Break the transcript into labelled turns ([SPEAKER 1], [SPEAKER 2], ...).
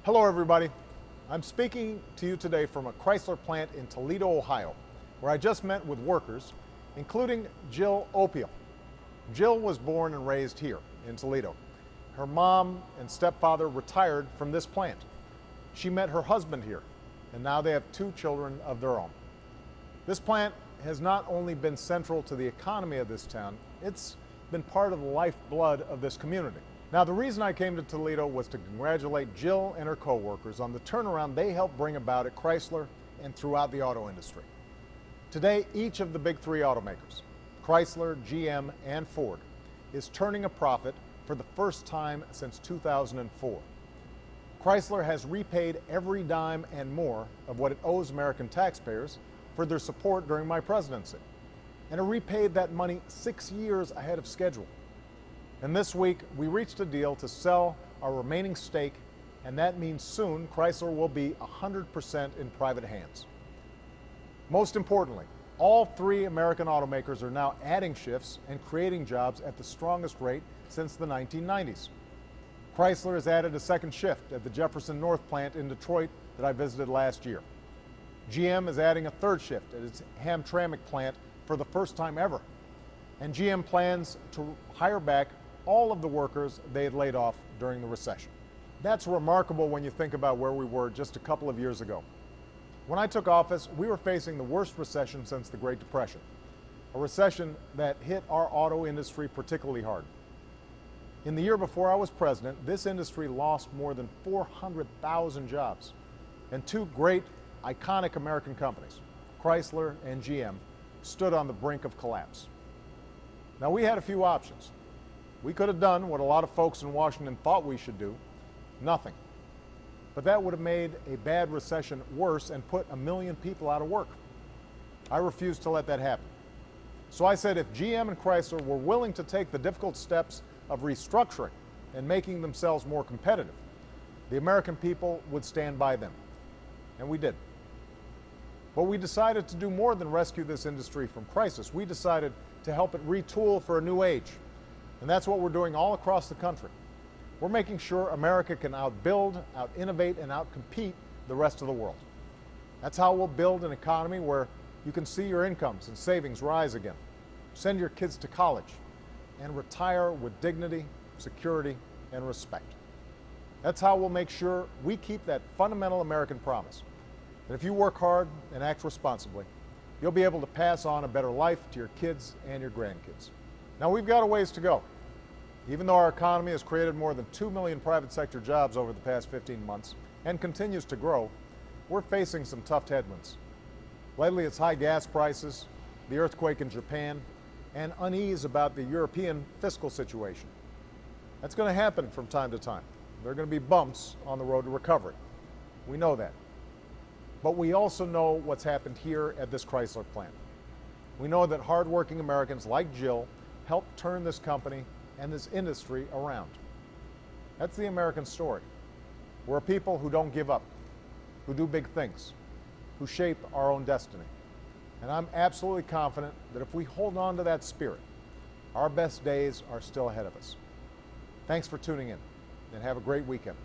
[SPEAKER 1] Hello everybody. I'm speaking to you today from a Chrysler plant in Toledo, Ohio, where I just met with workers, including Jill Opiel. Jill was born and raised here in Toledo. Her mom and stepfather retired from this plant. She met her husband here, and now they have 2 children of their own. This plant has not only been central to the economy of this town, it's been part of the lifeblood of this community. Now, the reason I came to Toledo was to congratulate Jill and her co-workers on the turnaround they helped bring about at Chrysler and throughout the auto industry. Today, each of the big 3 automakers, Chrysler, GM, and Ford, is turning a profit for the first time since 2004. Chrysler has repaid every dime and more of what it owes American taxpayers for their support during my presidency, and it repaid that money 6 years ahead of schedule. And this week, we reached a deal to sell our remaining stake, and that means soon Chrysler will be 100% in private hands. Most importantly, all 3 American automakers are now adding shifts and creating jobs at the strongest rate since the 1990s. Chrysler has added a 2nd shift at the Jefferson North plant in Detroit that I visited last year. GM is adding a 3rd shift at its Hamtramck plant for the first time ever. And GM plans to hire back all of the workers they had laid off during the recession. That's remarkable when you think about where we were just a couple of years ago. When I took office, we were facing the worst recession since the Great Depression, a recession that hit our auto industry particularly hard. In the year before I was president, this industry lost more than 400,000 jobs, and 2 great, iconic American companies, Chrysler and GM, stood on the brink of collapse. Now, we had a few options. We could have done what a lot of folks in Washington thought we should do, nothing. But that would have made a bad recession worse and put 1 million people out of work. I refused to let that happen. So I said if GM and Chrysler were willing to take the difficult steps of restructuring and making themselves more competitive, the American people would stand by them. And we did. But we decided to do more than rescue this industry from crisis. We decided to help it retool for a new age. And that's what we're doing all across the country. We're making sure America can outbuild, out-innovate, and out-compete the rest of the world. That's how we'll build an economy where you can see your incomes and savings rise again, send your kids to college, and retire with dignity, security, and respect. That's how we'll make sure we keep that fundamental American promise that if you work hard and act responsibly, you'll be able to pass on a better life to your kids and your grandkids. Now, we've got a ways to go. Even though our economy has created more than 2 million private sector jobs over the past 15 months and continues to grow, we're facing some tough headwinds. Lately, it's high gas prices, the earthquake in Japan, and unease about the European fiscal situation. That's going to happen from time to time. There are going to be bumps on the road to recovery. We know that. But we also know what's happened here at this Chrysler plant. We know that hardworking Americans like Jill helped turn this company and this industry around. That's the American story. We're a people who don't give up, who do big things, who shape our own destiny. And I'm absolutely confident that if we hold on to that spirit, our best days are still ahead of us. Thanks for tuning in, and have a great weekend.